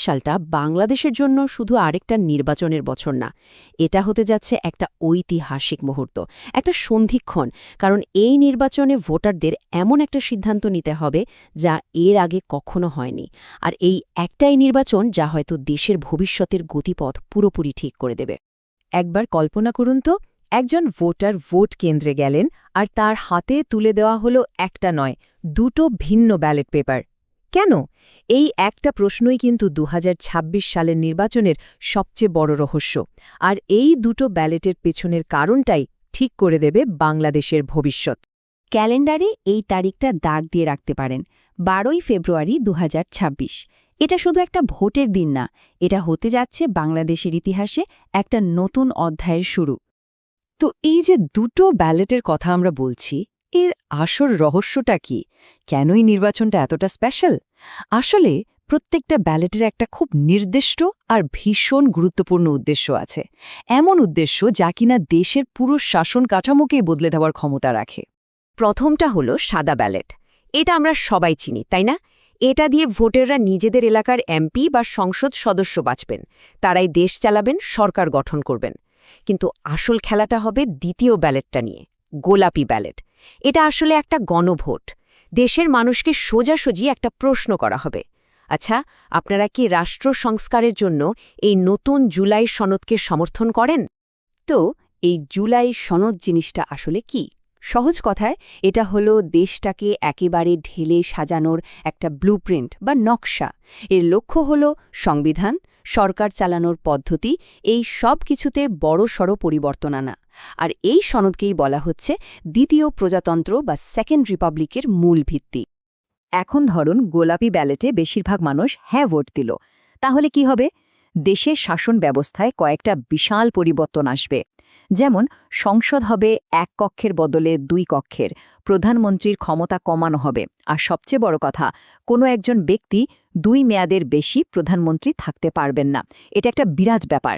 সালটা বাংলাদেশের জন্য শুধু আরেকটা নির্বাচনের বছর না, এটা হতে যাচ্ছে একটা ঐতিহাসিক মুহূর্ত, একটা সন্ধিক্ষণ। কারণ এই নির্বাচনে ভোটারদের এমন একটা সিদ্ধান্ত নিতে হবে যা এর আগে কখনো হয়নি। আর এই একটাই নির্বাচন যা হয়তো দেশের ভবিষ্যতের গতিপথ পুরোপুরি ঠিক করে দেবে। একবার কল্পনা করুন তো, একজন ভোটার ভোট কেন্দ্রে গেলেন আর তার হাতে তুলে দেওয়া হলো একটা নয়, দুটো ভিন্ন ব্যালট পেপার। কেন? এই একটা প্রশ্নই কিন্তু ২০২৬ সালের নির্বাচনের সবচেয়ে বড় রহস্য। আর এই দুটো ব্যালটের পেছনের কারণটাই ঠিক করে দেবে বাংলাদেশের ভবিষ্যৎ। ক্যালেন্ডারে এই তারিখটা দাগ দিয়ে রাখতে পারেন, ১২ই ফেব্রুয়ারি ২০২৬। এটা শুধু একটা ভোটের দিন না, এটা হতে যাচ্ছে বাংলাদেশের ইতিহাসে একটা নতুন অধ্যায়ের শুরু। তো এই যে দুটো ব্যালটের কথা আমরা বলছি, এর আসল রহস্যটা কি? কেনই নির্বাচনটা এতটা স্পেশাল? আসলে প্রত্যেকটা ব্যালটের একটা খুব নির্দিষ্ট আর ভীষণ গুরুত্বপূর্ণ উদ্দেশ্য আছে। এমন উদ্দেশ্য যা কিনা দেশের পুরো শাসন কাঠামোকেই বদলে দেওয়ার ক্ষমতা রাখে। প্রথমটা হলো সাদা ব্যালট। এটা আমরা সবাই চিনি, তাই না? এটা দিয়ে ভোটাররা নিজেদের এলাকার এমপি বা সংসদ সদস্য বাছবেন। তারাই দেশ চালাবেন, সরকার গঠন করবেন। কিন্তু আসল খেলাটা হবে দ্বিতীয় ব্যালটটা নিয়ে, গোলাপি ব্যালট। এটা আসলে একটা গণভোট। দেশের মানুষকে সোজাসুজি একটা প্রশ্ন করা হবে। আচ্ছা, আপনারা কি রাষ্ট্র সংস্কারের জন্য এই নতুন জুলাই সনদকে সমর্থন করেন? তো এই জুলাই সনদ জিনিসটা আসলে কি? সহজ কথায় এটা হলো দেশটাকে একেবারে ঢেলে সাজানোর একটা ব্লুপ্রিন্ট বা নকশা। এর লক্ষ্য হলো সংবিধান, সরকার চালানোর পদ্ধতি, এই সব কিছুতে বড়সড় পরিবর্তন আনা। আর এই সনদকেই বলা হচ্ছে দ্বিতীয় প্রজাতন্ত্র বা সেকেন্ড রিপাবলিকের মূল ভিত্তি। এখন ধরুন গোলাপি ব্যালটে বেশিরভাগ মানুষ হ্যাঁ ভোট দিল। তাহলে কি হবে? দেশের শাসন ব্যবস্থায় কয়েকটা বিশাল পরিবর্তন আসবে। যেমন সংসদ হবে এক কক্ষের বদলে দুই কক্ষের, প্রধানমন্ত্রীর ক্ষমতা কমানো হবে, আর সবচেয়ে বড় কথা, কোনো একজন ব্যক্তি ২ মেয়াদের বেশি প্রধানমন্ত্রী থাকতে পারবেন না। এটা একটা বিরাট ব্যাপার।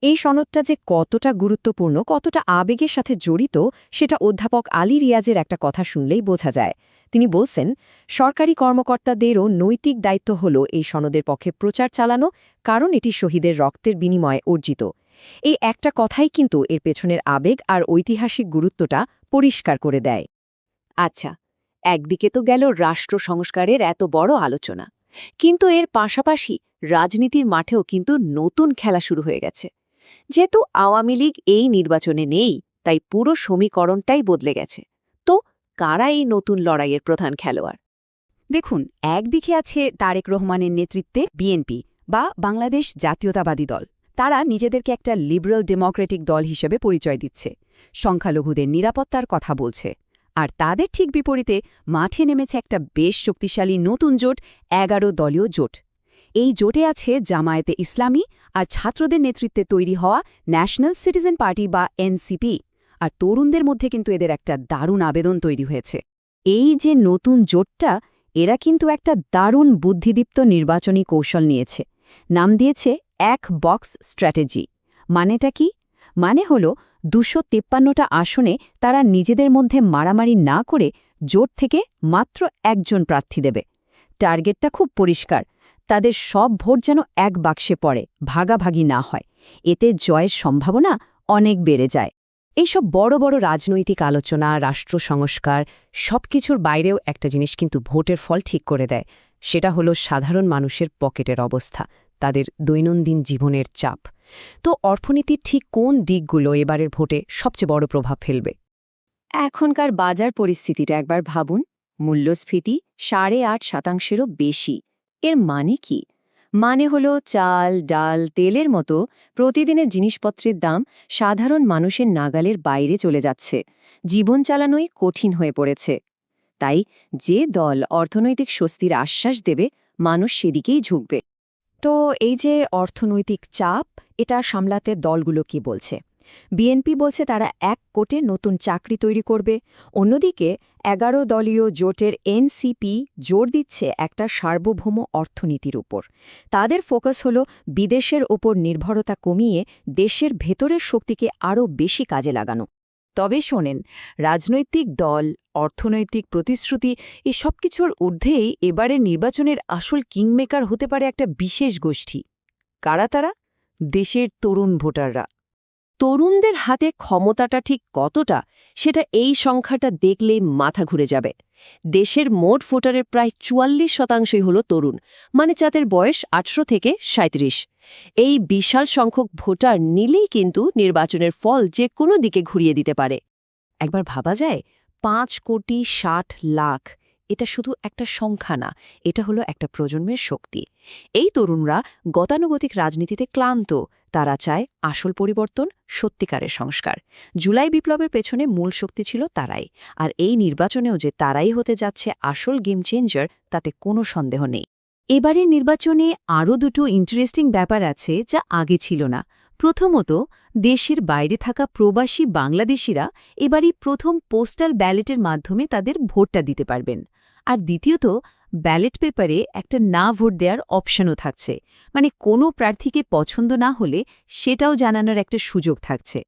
এই সনদটা যে কতটা গুরুত্বপূর্ণ, কতটা আবেগের সাথে জড়িত, সেটা অধ্যাপক আলী রিয়াজের একটা কথা শুনলেই বোঝা যায়। তিনি বলছেন, সরকারি কর্মকর্তাদেরও নৈতিক দায়িত্ব হল এই সনদের পক্ষে প্রচার চালানো, কারণ এটি শহীদের রক্তের বিনিময়ে অর্জিত। এই একটা কথাই কিন্তু এর পেছনের আবেগ আর ঐতিহাসিক গুরুত্বটা পরিষ্কার করে দেয়। আচ্ছা, একদিকে তো গেল রাষ্ট্র সংস্কারের এত বড় আলোচনা, কিন্তু এর পাশাপাশি রাজনীতির মাঠেও কিন্তু নতুন খেলা শুরু হয়ে গেছে। যেহেতু আওয়ামী লীগ এই নির্বাচনে নেই, তাই পুরো সমীকরণটাই বদলে গেছে। তো কারা এই নতুন লড়াইয়ের প্রধান খেলোয়াড়? দেখুন, একদিকে আছে তারেক রহমানের নেতৃত্বে বিএনপি বা বাংলাদেশ জাতীয়তাবাদী দল। তারা নিজেদেরকে একটা লিবারেল ডেমোক্রেটিক দল হিসেবে পরিচয় দিচ্ছে, সংখ্যালঘুদের নিরাপত্তার কথা বলছে। আর তাদের ঠিক বিপরীতে মাঠে নেমেছে একটা বেশ শক্তিশালী নতুন জোট, ১১ দলীয় জোট। এই জোটে আছে জামায়াতে ইসলামী আর ছাত্রদের নেতৃত্বে তৈরি হওয়া ন্যাশনাল সিটিজেন পার্টি বা এনসিপি। আর তরুণদের মধ্যে কিন্তু এদের একটা দারুণ আবেদন তৈরি হয়েছে। এই যে নতুন জোটটা, এরা কিন্তু একটা দারুণ বুদ্ধিদীপ্ত নির্বাচনী কৌশল নিয়েছে। নাম দিয়েছে এক বক্স স্ট্র্যাটেজি। মানেটা কি? মানে হল ২৫৩টা আসনে তারা নিজেদের মধ্যে মারামারি না করে জোট থেকে মাত্র একজন প্রার্থী দেবে। টার্গেটটা খুব পরিষ্কার, তাদের সব ভোট যেন এক বাক্সে পড়ে, ভাগাভাগি না হয়। এতে জয়ের সম্ভাবনা অনেক বেড়ে যায়। এইসব বড় বড় রাজনৈতিক আলোচনা, রাষ্ট্র সংস্কার, সবকিছুর বাইরেও একটা জিনিস কিন্তু ভোটের ফল ঠিক করে দেয়। সেটা হলো সাধারণ মানুষের পকেটের অবস্থা, তাদের দৈনন্দিন জীবনের চাপ। তো অর্থনীতির ঠিক কোন দিকগুলো এবারের ভোটে সবচেয়ে বড় প্রভাব ফেলবে? এখনকার বাজার পরিস্থিতিটা একবার ভাবুন। মূল্যস্ফীতি ৮.৫%-এরও বেশি। এর মানে কি? মানে হলো চাল, ডাল, তেলের মতো প্রতিদিনের জিনিসপত্রের দাম সাধারণ মানুষের নাগালের বাইরে চলে যাচ্ছে। জীবন চালানোই কঠিন হয়ে পড়েছে। তাই যে দল অর্থনৈতিক স্বস্তির আশ্বাস দেবে, মানুষ সেদিকেই ঝুঁকবে। তো এই যে অর্থনৈতিক চাপ, এটা সামলাতে দলগুলো কি বলছে? বিএনপি বলছে তারা ১ কোটি নতুন চাকরি তৈরি করবে। অন্যদিকে ১১ দলীয় জোটের এনসিপি জোর দিচ্ছে একটা সার্বভৌম অর্থনীতির উপর। তাদের ফোকাস হল বিদেশের ওপর নির্ভরতা কমিয়ে দেশের ভেতরের শক্তিকে আরও বেশি কাজে লাগানো। তবে শোনেন, রাজনৈতিক দল, অর্থনৈতিক প্রতিশ্রুতি এসব কিছুর ঊর্ধ্বেই এবারের নির্বাচনের আসল কিংমেকার হতে পারে একটা বিশেষ গোষ্ঠী। কারা তারা? দেশের তরুণ ভোটাররা। তরুণদের হাতে ক্ষমতাটা ঠিক কতটা, সেটা এই সংখ্যাটা দেখলেই মাথা ঘুরে যাবে। দেশের মোট ভোটারের প্রায় ৪৪% হল তরুণ, মানে যাদের বয়স ১৮ থেকে ৩৭। এই বিশাল সংখ্যক ভোটার নিলেই কিন্তু নির্বাচনের ফল যে কোনো দিকে ঘুরিয়ে দিতে পারে। একবার ভাবা যায়, ৫,৬০,০০,০০০। এটা শুধু একটা সংখ্যা না, এটা হলো একটা প্রজন্মের শক্তি। এই তরুণরা গতানুগতিক রাজনীতিতে ক্লান্ত। তারা চায় আসল পরিবর্তন, সত্যিকারের সংস্কার। জুলাই বিপ্লবের পেছনে মূল শক্তি ছিল তারাই, আর এই নির্বাচনেও যে তারাই হতে যাচ্ছে আসল গেম চেঞ্জার, তাতে কোনো সন্দেহ নেই। এবারের নির্বাচনে আরও দুটো ইন্টারেস্টিং ব্যাপার আছে যা আগে ছিল না। প্রথমত, দেশের বাইরে থাকা প্রবাসী বাংলাদেশিরা এবারই প্রথম পোস্টাল ব্যালটের মাধ্যমে তাদের ভোটটা দিতে পারবেন। আর দ্বিতীয়ত, ব্যালট পেপারে একটা না ভোট দেওয়ার অপশনও থাকছে, মানে কোনো প্রার্থীকে পছন্দ না হলে সেটাও জানানোর একটা সুযোগ থাকছে।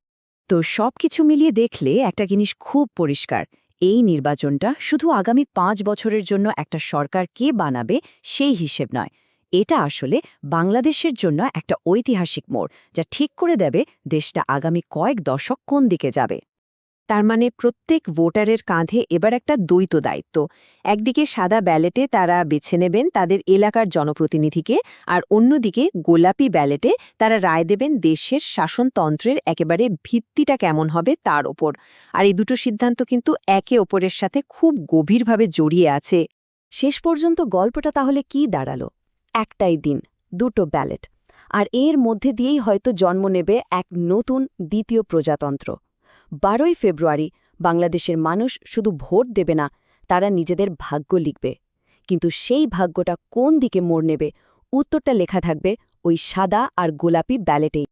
তো সবকিছু মিলিয়ে দেখলে একটা জিনিস খুব পরিষ্কার, এই নির্বাচনটা শুধু আগামী ৫ বছরের জন্য একটা সরকার কে বানাবে সেই হিসেব নয়। এটা আসলে বাংলাদেশের জন্য একটা ঐতিহাসিক মোড়, যা ঠিক করে দেবে দেশটা আগামী কয়েক দশক কোন দিকে যাবে। তার মানে প্রত্যেক ভোটারের কাঁধে এবার একটা দ্বৈত দায়িত্ব। একদিকে সাদা ব্যালটে তারা বেছে নেবেন তাদের এলাকার জনপ্রতিনিধিকে, আর অন্যদিকে গোলাপি ব্যালটে তারা রায় দেবেন দেশের শাসনতন্ত্রের একেবারে ভিত্তিটা কেমন হবে তার ওপর। আর এই দুটো সিদ্ধান্ত কিন্তু একে অপরের সাথে খুব গভীরভাবে জড়িয়ে আছে। শেষ পর্যন্ত গল্পটা তাহলে কি দাঁড়ালো? একটাই দিন, দুটো ব্যালট, আর এর মধ্যে দিয়েই হয়তো জন্ম নেবে এক নতুন দ্বিতীয় প্রজাতন্ত্র। ১২ই ফেব্রুয়ারি বাংলাদেশের মানুষ শুধু ভোট দেবে না, তারা নিজেদের ভাগ্য লিখবে। কিন্তু সেই ভাগ্যটা কোন দিকে মোড় নেবে, উত্তরটা লেখা থাকবে ওই সাদা আর গোলাপি ব্যালটেই।